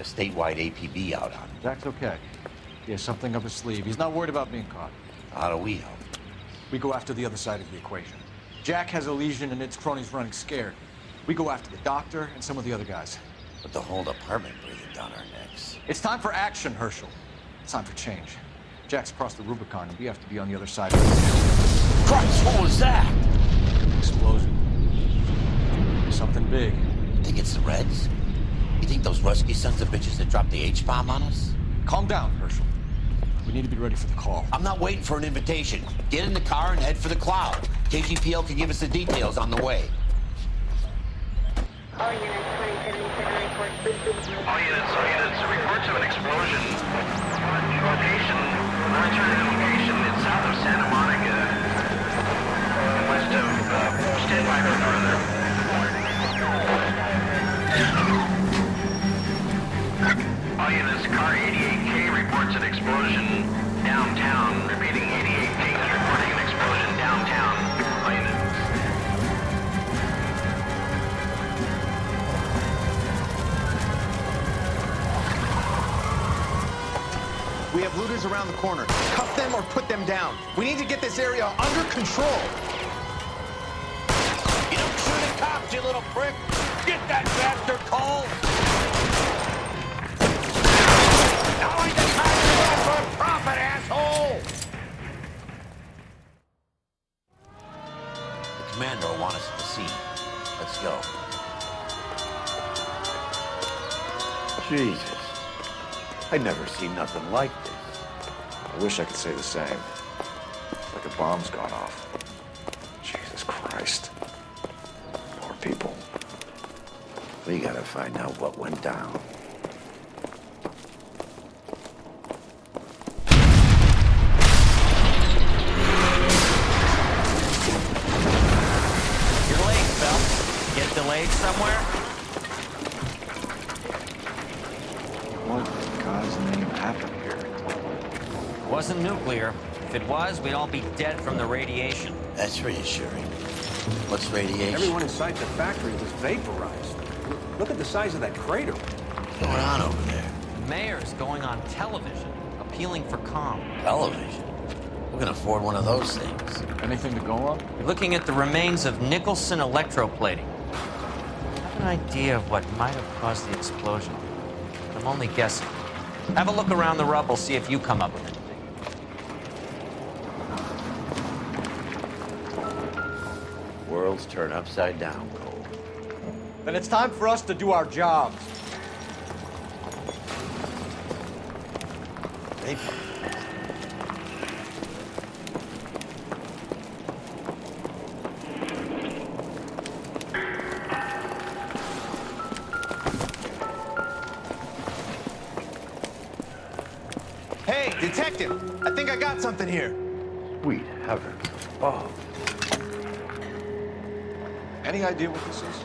statewide APB out on him. Jack's okay. He has something up his sleeve. He's not worried about being caught. How do we help? We go after the other side of the equation. Jack has a legion and its cronies running scared. We go after the doctor and some of the other guys. But the whole department breathing down our necks. It's time for action, Herschel. It's time for change. Jack's crossed the Rubicon, and we have to be on the other side of it. Christ, what was that? Explosion. Something big. You think it's the Reds? You think those Rusky sons of bitches that dropped the H-bomb on us? Calm down, Herschel. We need to be ready for the call. I'm not waiting for an invitation. Get in the car and head for the cloud. KGPL can give us the details on the way. All units, 2077 report. All units, reports of an explosion. Location, alternative location, it's south of Santa Monica, west of, stand by for further. All units, car 88K reports an explosion downtown. Repeating, 88K is reporting an explosion downtown. All units. We have looters around the corner. Cuff them or put them down. We need to get this area under control. You don't shoot at cops, you little prick! Get that bastard cold! Now ain't the time to run for a profit, asshole! The commander will want us at the scene. Let's go. Jesus. I'd never seen nothing like this. I wish I could say the same. Like a bomb's gone off. Jesus Christ. Poor people. We gotta find out what went down. You're late, Phelps. Get delayed somewhere? What in God's name happened here? Wasn't nuclear. If it was, we'd all be dead from the radiation. That's reassuring. What's radiation? Everyone inside the factory was vaporized. Look at the size of that crater. What's going on over there? The mayor's going on television, appealing for calm. Television. Who can afford one of those things? Anything to go on? We're looking at the remains of Nicholson Electroplating. I have an idea of what might have caused the explosion. I'm only guessing. Have a look around the rubble, see if you come up with anything. Worlds turn upside down, Cole. Then it's time for us to do our jobs. Vapor. Hey, detective! I think I got something here. Sweet heavens above. Any idea what this is?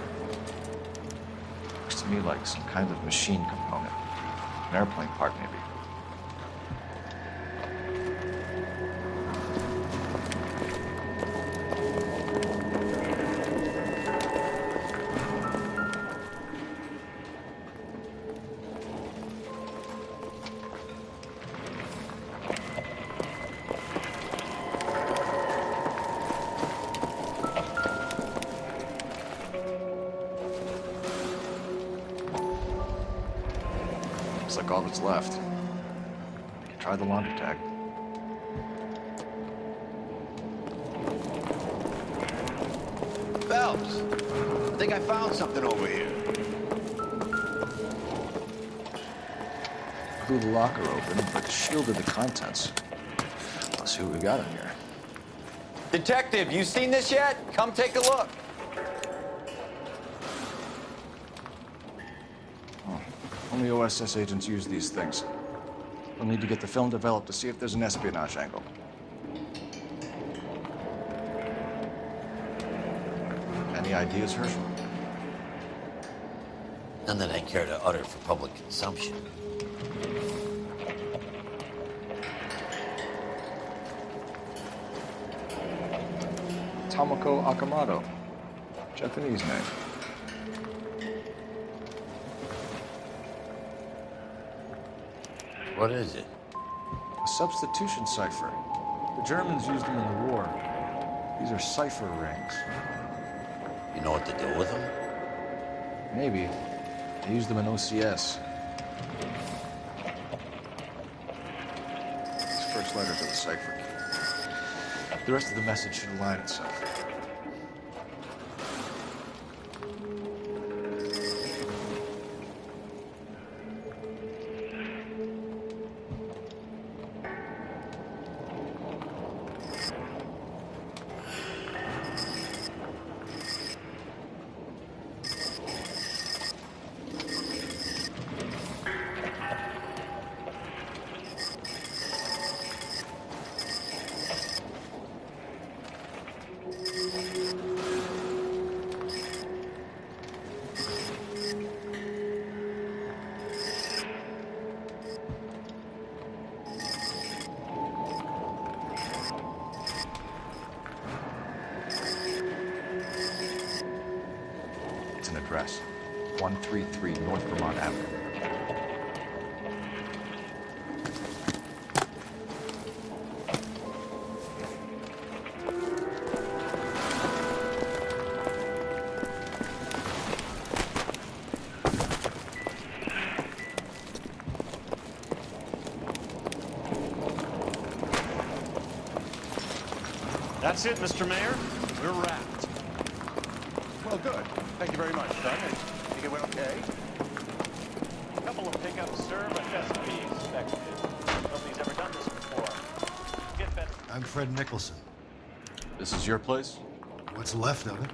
Looks to me like some kind of machine component. An airplane part, maybe. Looks like all that's left. We can try the laundry tag. Phelps, I think I found something over here. Blew the locker open, but shielded the contents. Let's see what we got in here. Detective, you seen this yet? Come take a look. Only OSS agents use these things. We'll need to get the film developed to see if there's an espionage angle. Any ideas, Herschel? None that I care to utter for public consumption. Tomoko Akamoto. Japanese name. What is it? A substitution cipher. The Germans used them in the war. These are cipher rings. You know what to do with them? Maybe. They used them in OCS. These first letters are the cipher key. The rest of the message should align itself. Address 133 North Vermont Avenue. That's it, Mr. Mayor. We're wrapped. Well, good. Thank you very much, son. I think it went okay. A couple of pickups, sir, but that's to be expected. Nobody's ever done this before. Get better. I'm Fred Nicholson. This is your place? What's left of it?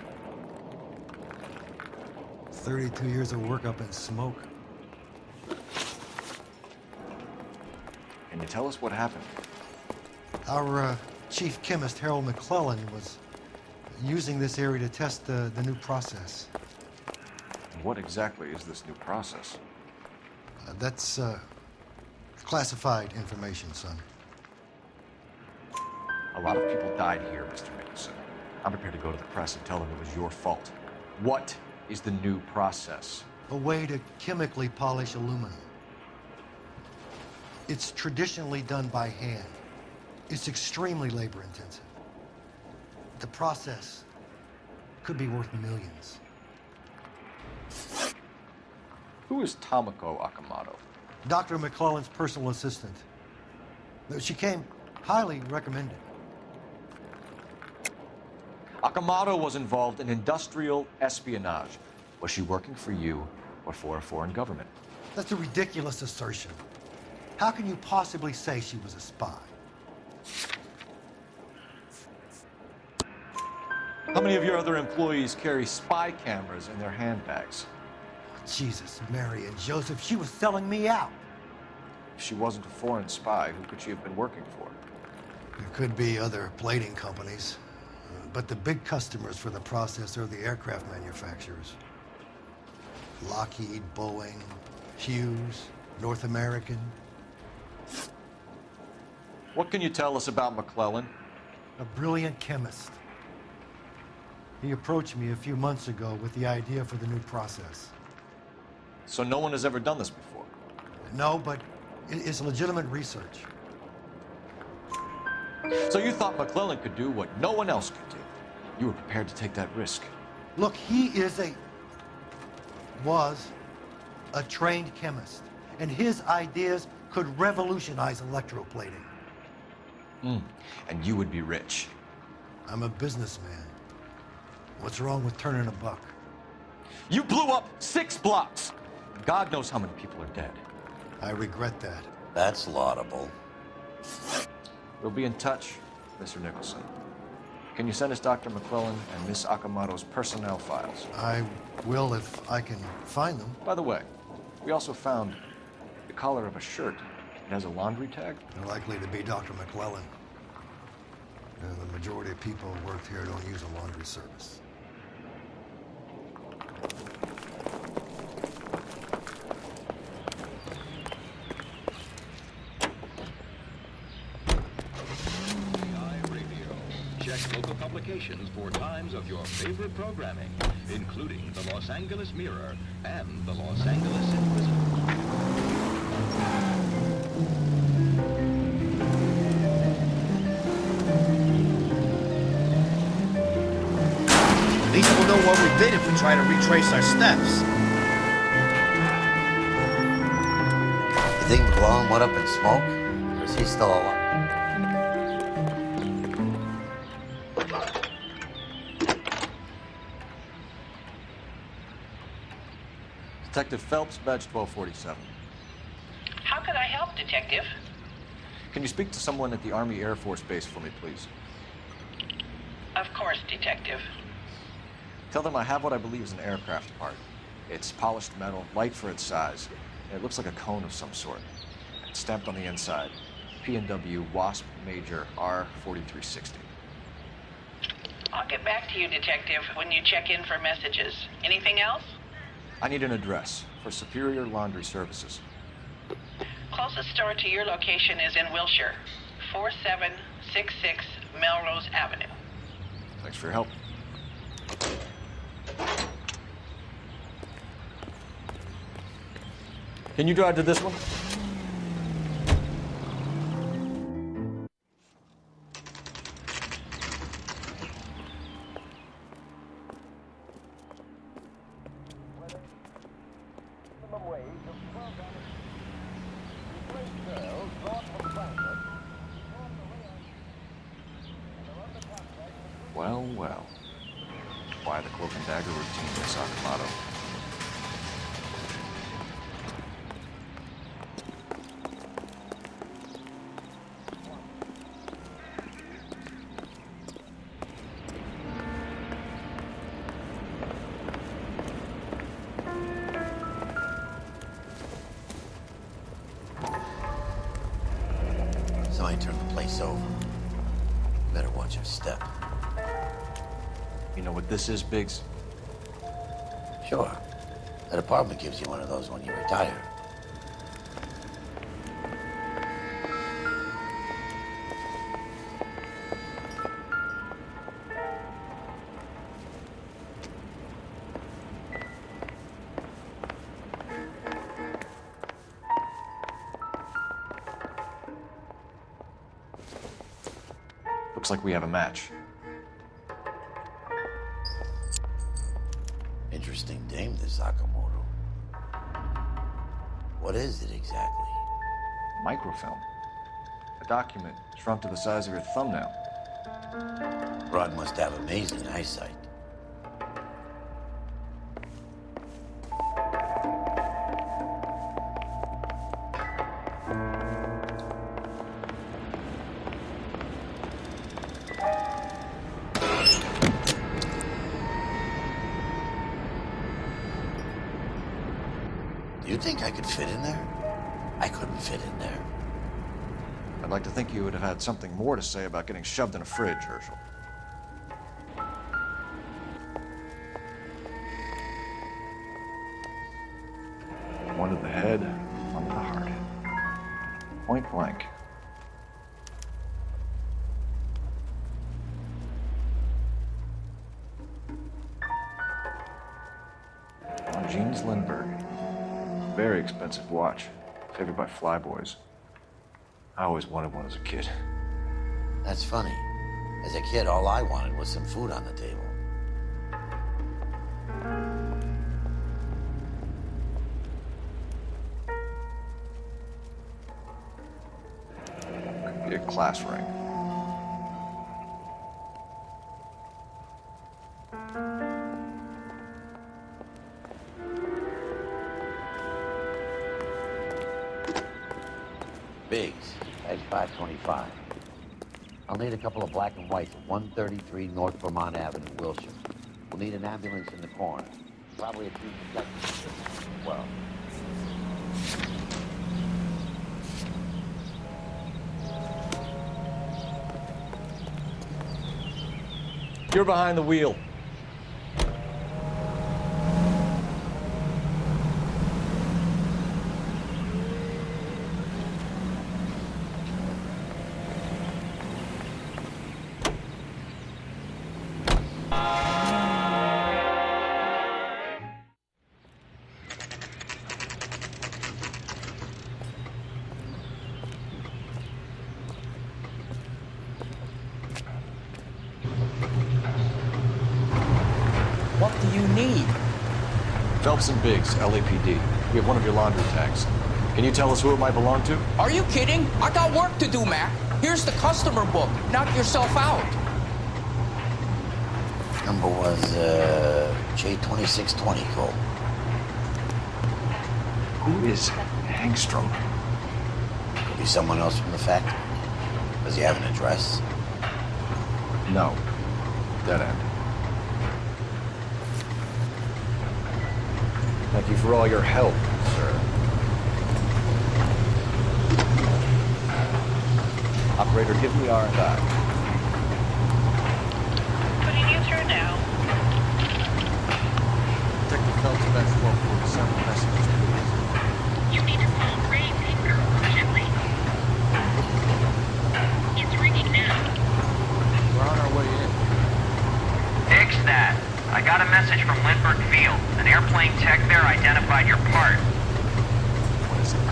32 years of work up in smoke. Can you tell us what happened? Our chief chemist, Harold McClellan, was using this area to test the new process. And what exactly is this new process? That's classified information, son. A lot of people died here, Mr. Nicholson. I'm prepared to go to the press and tell them it was your fault. What is the new process? A way to chemically polish aluminum. It's traditionally done by hand. It's extremely labor intensive. The process could be worth millions. Who is Tomoko Akamoto? Dr. McClellan's personal assistant. She came highly recommended. Akamoto was involved in industrial espionage. Was she working for you or for a foreign government? That's a ridiculous assertion. How can you possibly say she was a spy? How many of your other employees carry spy cameras in their handbags? Jesus, Mary and Joseph, she was selling me out. If she wasn't a foreign spy, who could she have been working for? There could be other plating companies, but the big customers for the process are the aircraft manufacturers. Lockheed, Boeing, Hughes, North American. What can you tell us about McClellan? A brilliant chemist. He approached me a few months ago with the idea for the new process. So no one has ever done this before? No, but it's legitimate research. So you thought McClellan could do what no one else could do? You were prepared to take that risk? Look, he was a trained chemist, and his ideas could revolutionize electroplating. And you would be rich. I'm a businessman. What's wrong with turning a buck? You blew up 6 blocks! God knows how many people are dead. I regret that. That's laudable. We'll be in touch, Mr. Nicholson. Can you send us Dr. McClellan and Miss Akamoto's personnel files? I will if I can find them. By the way, we also found the collar of a shirt. It has a laundry tag. They're likely to be Dr. McClellan. The majority of people who work here don't use a laundry service. Check local publications for times of your favorite programming, including the Los Angeles Mirror and the Los Angeles Inquisitor. know what we did if we try to retrace our steps. You think McClellan went up in smoke? Or is he still alive? Detective Phelps, badge 1247. How can I help, Detective? Can you speak to someone at the Army Air Force Base for me, please? Of course, Detective. Tell them I have what I believe is an aircraft part. It's polished metal, light for its size. It looks like a cone of some sort. It's stamped on the inside. P&W Wasp Major R4360. I'll get back to you, Detective, when you check in for messages. Anything else? I need an address for Superior Laundry Services. Closest store to your location is in Wilshire, 4766 Melrose Avenue. Thanks for your help. Can you drive to this one? Well, well. Why the cloak and dagger routine, Miss Akamoto? Somebody turned the place over. You better watch your step. You know what this is, Biggs? Sure. That apartment gives you one of those when you retire. Looks like we have a match. Interesting dame, this Sakamoto. What is it exactly? Microfilm. A document shrunk to the size of your thumbnail. Broad must have amazing eyesight. Do you think I could fit in there? I couldn't fit in there. I'd like to think you would have had something more to say about getting shoved in a fridge, Herschel. One to the head, one to the heart. Point blank. Jeans Lindbergh. Very expensive watch. Favored by flyboys. I always wanted one as a kid. That's funny. As a kid, all I wanted was some food on the table. Could be a class ring. Biggs, edge 525. I'll need a couple of black and whites at 133 North Vermont Avenue, Wilshire. We'll need an ambulance in the corner. Probably a few detectives as well. You're behind the wheel. Phelps and Biggs, LAPD. We have one of your laundry tags. Can you tell us who it might belong to? Are you kidding? I got work to do, Mac. Here's the customer book. Knock yourself out. Number was J2620, Cole. Who is Hangstrom? Could be someone else from the factory. Does he have an address? No. Dead end. Thank you for all your help, sir. Operator, give me R&I. Putting you through now. Detective Phelps, that's 1247 messages, please. You need to phone Ray Baker urgently. It's ringing now. We're on our way in. Nix that. I got a message from Lindbergh Field. An airplane tech there identified your part. What is it?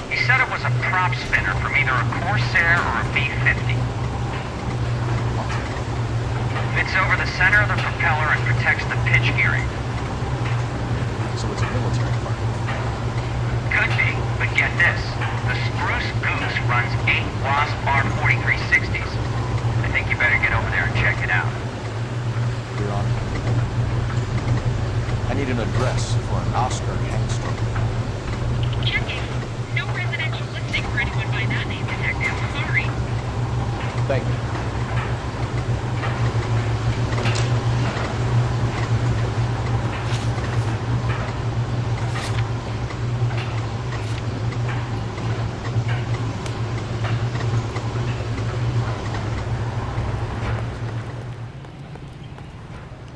He said it was a prop spinner from either a Corsair or a B-50. Fits over the center of the propeller and protects the pitch gearing. So it's a military part. Could be, but get this. The Spruce Goose runs 8 Wasp R4360s. I think you better get over there and check it out. You're on. I need an address for an Oscar Hangstrom. Checking. No residential listing for anyone by that name, Detective. Sorry. Thank you.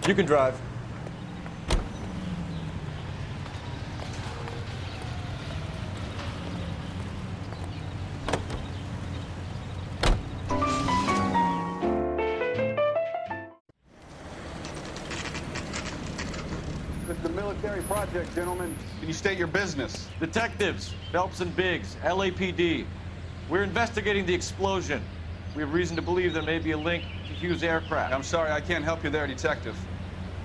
You can drive. It's a military project, gentlemen. Can you state your business? Detectives, Phelps and Biggs, LAPD. We're investigating the explosion. We have reason to believe there may be a link to Hughes' aircraft. I'm sorry, I can't help you there, Detective.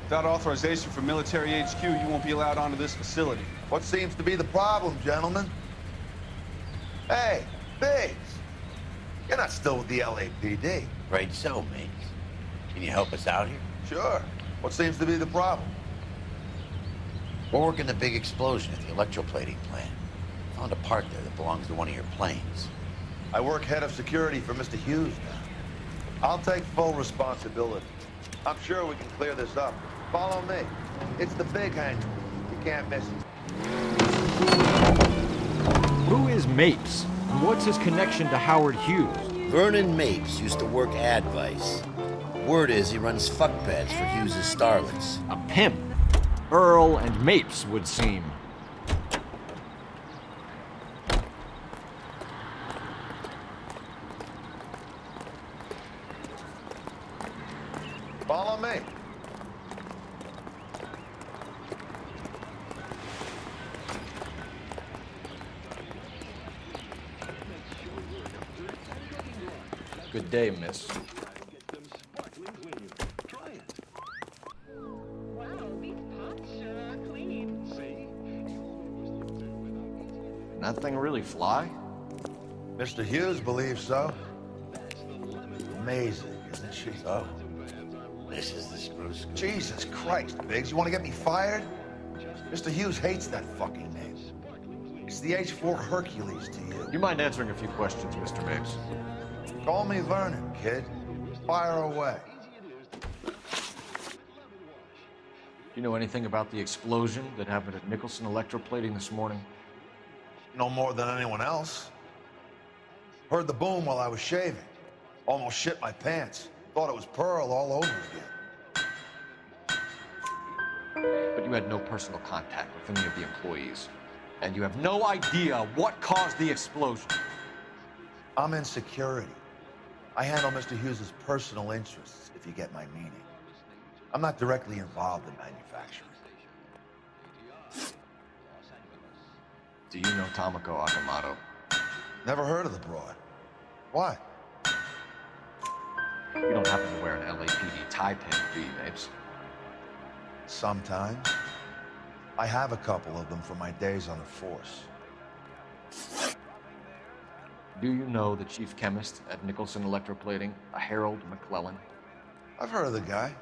Without authorization from Military HQ, you won't be allowed onto this facility. What seems to be the problem, gentlemen? Hey, Biggs, you're not still with the LAPD. Right so, mates. Can you help us out here? Sure. What seems to be the problem? We're working the big explosion at the electroplating plant. Found a part there that belongs to one of your planes. I work head of security for Mr. Hughes now. I'll take full responsibility. I'm sure we can clear this up. Follow me. It's the big hangar. You can't miss it. Who is Mapes? And what's his connection to Howard Hughes? Vernon Mapes used to work Advice. Word is he runs fuck pads for Hughes' starlets. A pimp. Earl and Mapes would seem. Follow me. Good day, miss. That thing really fly? Mr. Hughes believes so. Amazing, isn't she? So, this is the Spruce Goose. Jesus Christ, Biggs, you want to get me fired? Mr. Hughes hates that fucking name. It's the H-4 Hercules to you. You mind answering a few questions, Mr. Mapes? Call me Vernon, kid. Fire away. You know anything about the explosion that happened at Nicholson Electroplating this morning? No more than anyone else. Heard the boom while I was shaving. Almost shit my pants. Thought it was Pearl all over again. But you had no personal contact with any of the employees. And you have no idea what caused the explosion. I'm in security. I handle Mr. Hughes' personal interests, if you get my meaning. I'm not directly involved in manufacturing. Do you know Tomoko Akamoto? Never heard of the broad. Why? You don't happen to wear an LAPD tie pin, do you, Mapes? Sometimes. I have a couple of them from my days on the force. Do you know the chief chemist at Nicholson Electroplating, a Harold McClellan? I've heard of the guy.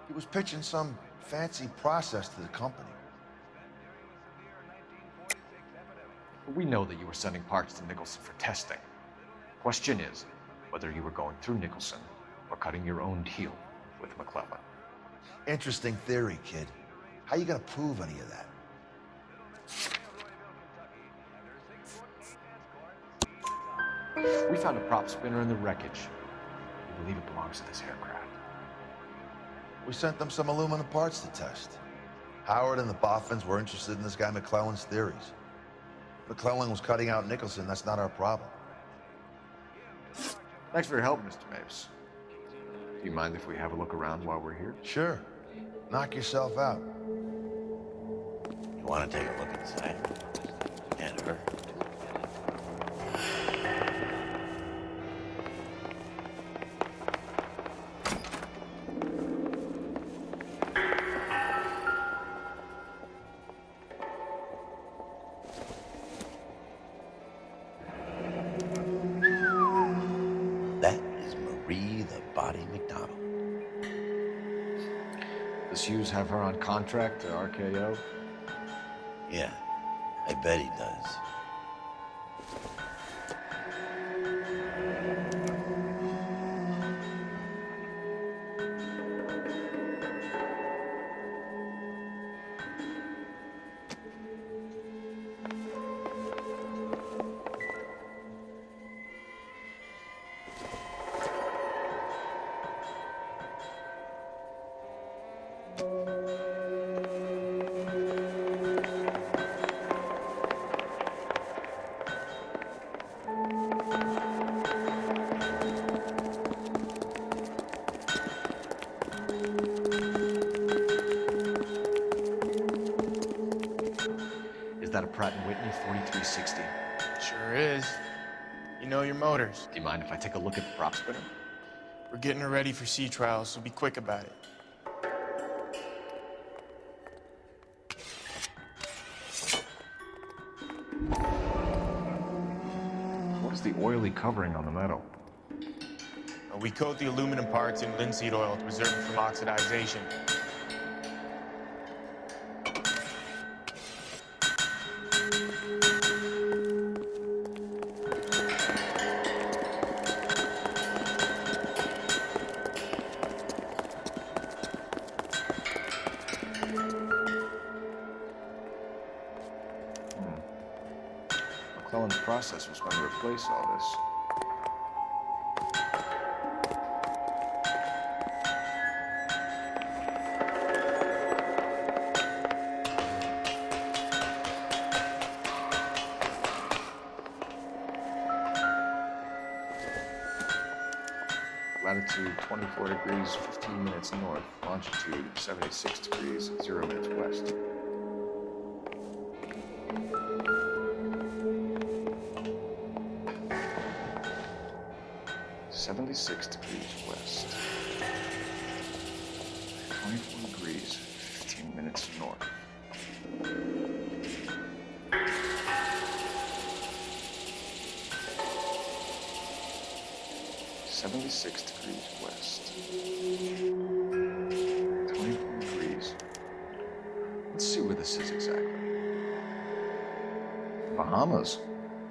He was pitching some fancy process to the company. We know that you were sending parts to Nicholson for testing. Question is, whether you were going through Nicholson or cutting your own deal with McClellan. Interesting theory, kid. How you gonna prove any of that? We found a prop spinner in the wreckage. We believe it belongs to this aircraft. We sent them some aluminum parts to test. Howard and the Boffins were interested in this guy McClellan's theories. McClellan was cutting out Nicholson, that's not our problem. Thanks for your help, Mr. Mapes. Do you mind if we have a look around while we're here? Sure. Knock yourself out. You want to take a look inside? Can't hurt. That is Marie the Body McDonald. Does Hughes have her on contract to RKO? Yeah, I bet he does. Is that a Pratt & Whitney 4360? Sure is. You know your motors. Do you mind if I take a look at the prop spinner? We're getting her ready for sea trials, so be quick about it. What's the oily covering on the metal? We coat the aluminum parts in linseed oil to preserve it from oxidization. McClellan's process was going to replace all this. Latitude 24 degrees, 15 minutes north. Longitude 76 degrees, 0 minutes west. .76 degrees west. 24 degrees, 15 minutes north. .76 degrees west. 24 degrees. Let's see where this is exactly. Bahamas.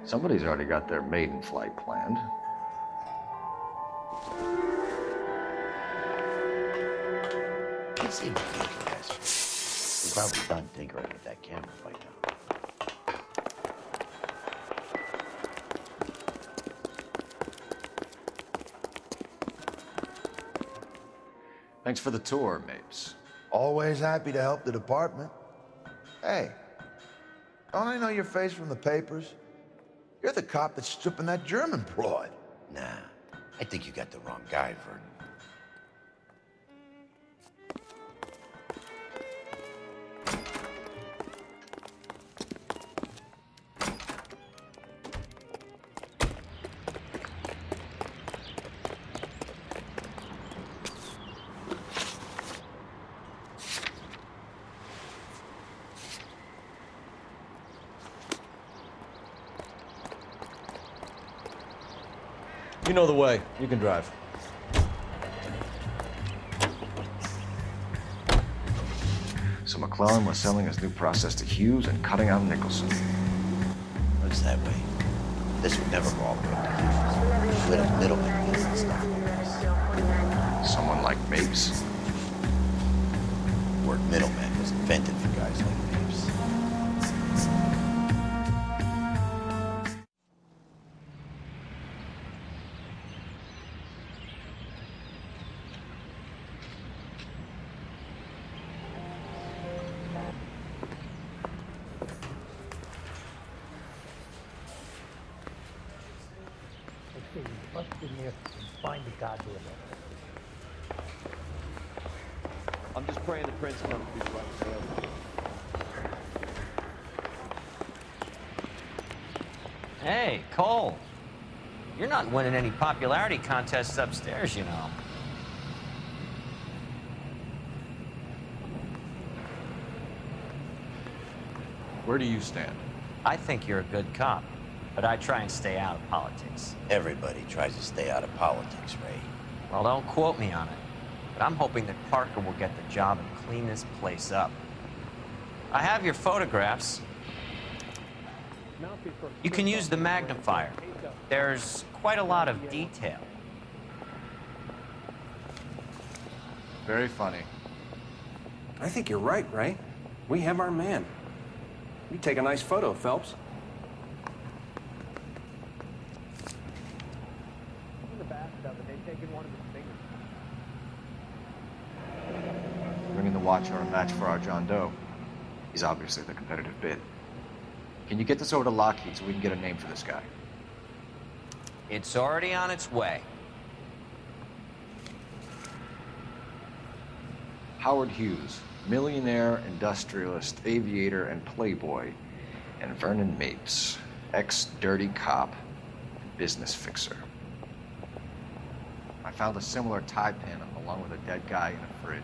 Somebody's already got their maiden flight planned. Let's see what you guys. We're probably done tinkering with that camera by now. Thanks for the tour, Mapes. Always happy to help the department. Hey, don't I know your face from the papers? You're the cop that's stripping that German broad. Nah, I think you got the wrong guy, Vernon. You know the way. You can drive. So McClellan was selling his new process to Hughes and cutting out Nicholson. Looks that way. This would never go all the way up to Hughes. With a middleman getting stuff. Someone like Mapes. The word middleman was invented for guys like Mapes. Find the goddamn. I'm just praying the prince comes through right there. Hey, Cole. You're not winning any popularity contests upstairs, you know. Where do you stand? I think you're a good cop, but I try and stay out of politics. Everybody tries to stay out of politics, Ray. Well, don't quote me on it, but I'm hoping that Parker will get the job and clean this place up. I have your photographs. You can use the magnifier. There's quite a lot of detail. Very funny. I think you're right, Ray. We have our man. You take a nice photo, Phelps. Bringing the Watcher a match for our John Doe. He's obviously the competitive bid. Can you get this over to Lockheed so we can get a name for this guy? It's already on its way. Howard Hughes, millionaire, industrialist, aviator, and playboy, and Vernon Mapes, ex-dirty cop and business fixer. I found a similar tie pin along with a dead guy in a fridge.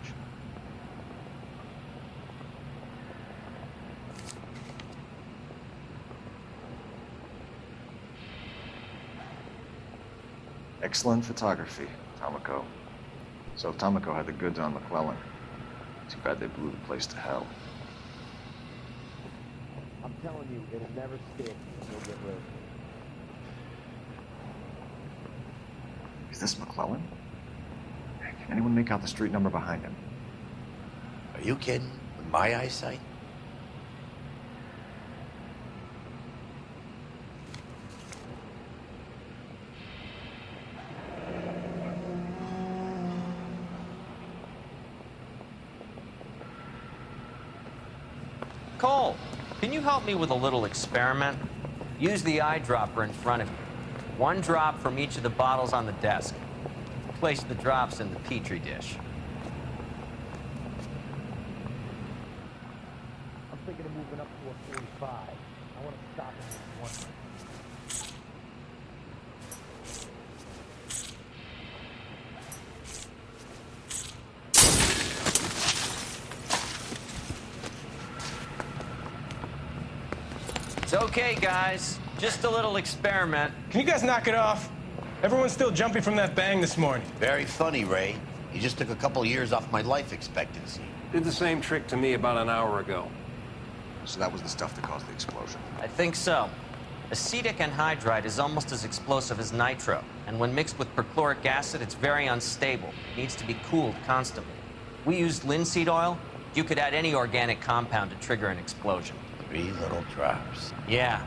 Excellent photography, Tomoko. So Tomoko had the goods on McClellan. Too bad they blew the place to hell. I'm telling you, it'll never stick. You'll get rid of it. Is this McClellan? Can anyone make out the street number behind him? Are you kidding? With my eyesight? Cole, can you help me with a little experiment? Use the eyedropper in front of you. One drop from each of the bottles on the desk. Place the drops in the Petri dish. I'm thinking of moving up to a 45. I want to stop him with one. It's okay, guys. Just a little experiment. Can you guys knock it off? Everyone's still jumping from that bang this morning. Very funny, Ray. You just took a couple of years off my life expectancy. Did the same trick to me about an hour ago. So that was the stuff that caused the explosion. I think so. Acetic anhydride is almost as explosive as nitro, and when mixed with perchloric acid, it's very unstable. It needs to be cooled constantly. We used linseed oil. You could add any organic compound to trigger an explosion. 3 little drops. Yeah,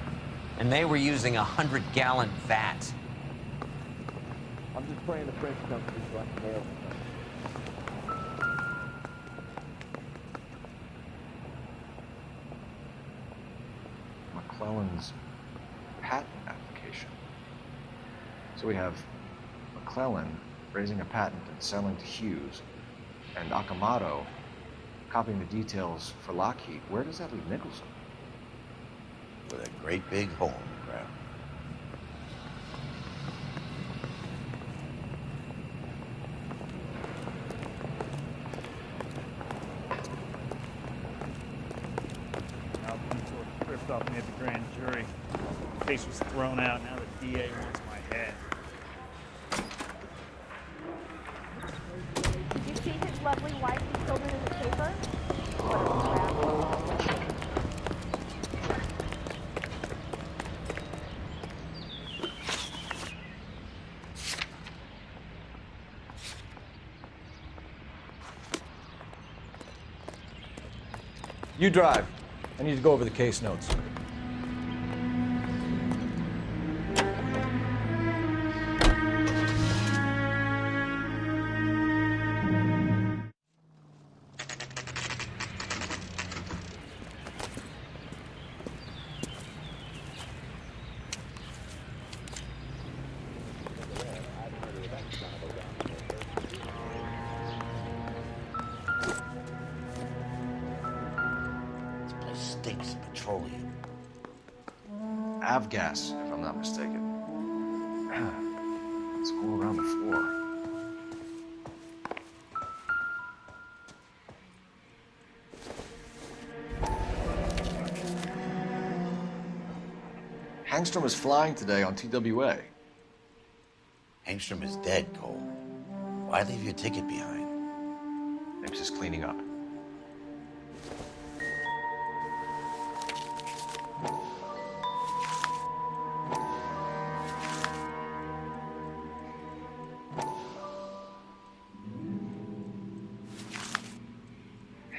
and they were using a 100-gallon vat. I'm just praying the prince comes through so I can nail him. McClellan's patent application. So we have McClellan raising a patent and selling to Hughes, and Akamoto copying the details for Lockheed. Where does that leave Nicholson? With a great big hole in the ground. Now, some sort of tripped off me at the grand jury. The case was thrown out. Now the DA wants my head. lovely wife and children in the paper? What a crap. You drive. I need to go over the case notes. Stinks of petroleum. Avgas, if I'm not mistaken. It's all around the floor. Hangstrom is flying today on TWA. Hangstrom is dead, Cole. Why leave your ticket behind? Nips is cleaning up.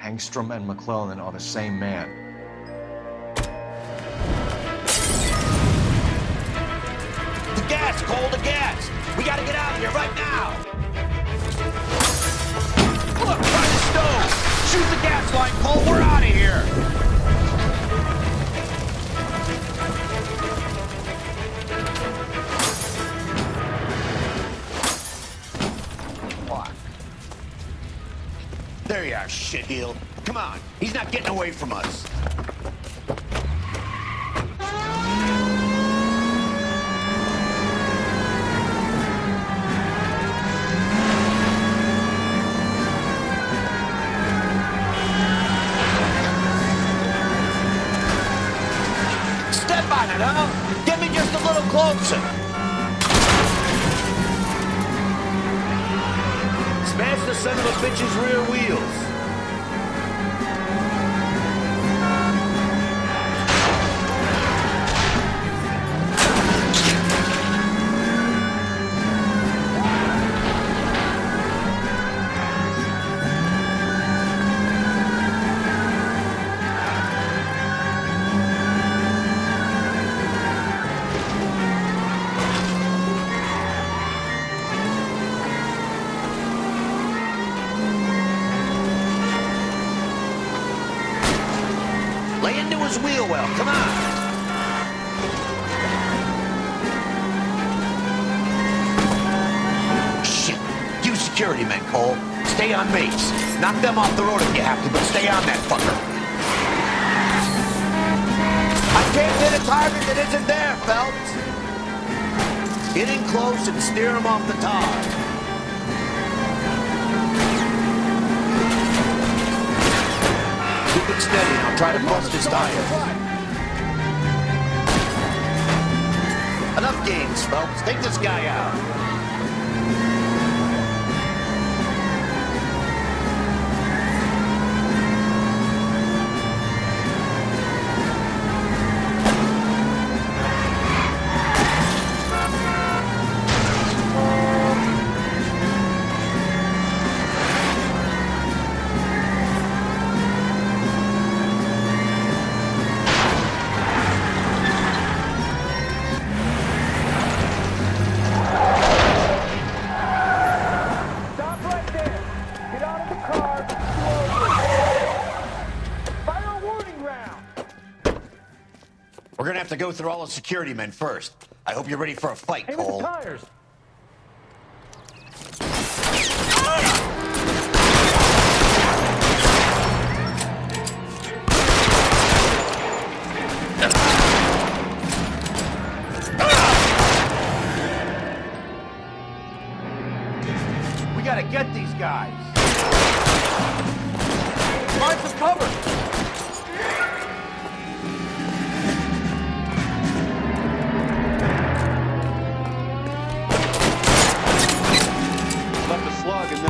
Hangstrom and McClellan are the same man. The gas, Cole, the gas! We gotta get out of here right now! Look, try the stove! Shoot the gas line, Cole! We're out of here! There you are, shitheel. Come on, he's not getting away from us. Step on it, huh? Get me just a little closer. Smash the son of a bitch's rear wheels. Lay into his wheel well, come on. Shit, you security men, Cole. Stay on mates. Knock them off the road if you have to, but stay on that fucker. I can't hit a target that isn't there, Phelps. Get in close and steer him off the tar. Keep it steady and I'll try to bust his tires. Enough games, folks. Take this guy out. We're gonna have to go through all the security men first. I hope you're ready for a fight, Cole. Tires. We gotta get these guys. Find some cover! Left a slug and then...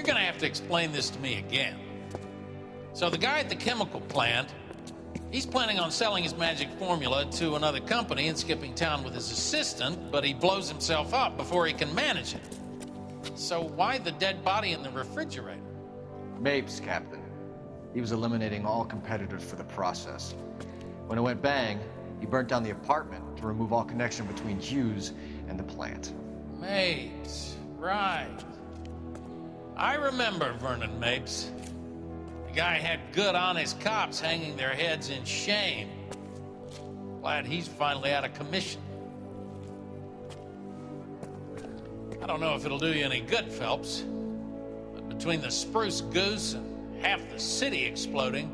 gonna have to explain this to me again. So the guy at the chemical plant, he's planning on selling his magic formula to another company and skipping town with his assistant, but he blows himself up before he can manage it. So why the dead body in the refrigerator? Mapes, Captain. He was eliminating all competitors for the process. When it went bang, he burnt down the apartment to remove all connection between Hughes and the plant. Mapes, right. I remember Vernon Mapes. The guy had good, honest cops hanging their heads in shame. Glad he's finally out of commission. I don't know if it'll do you any good, Phelps, but between the spruce goose and half the city exploding,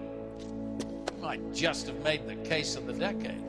you might just have made the case of the decade.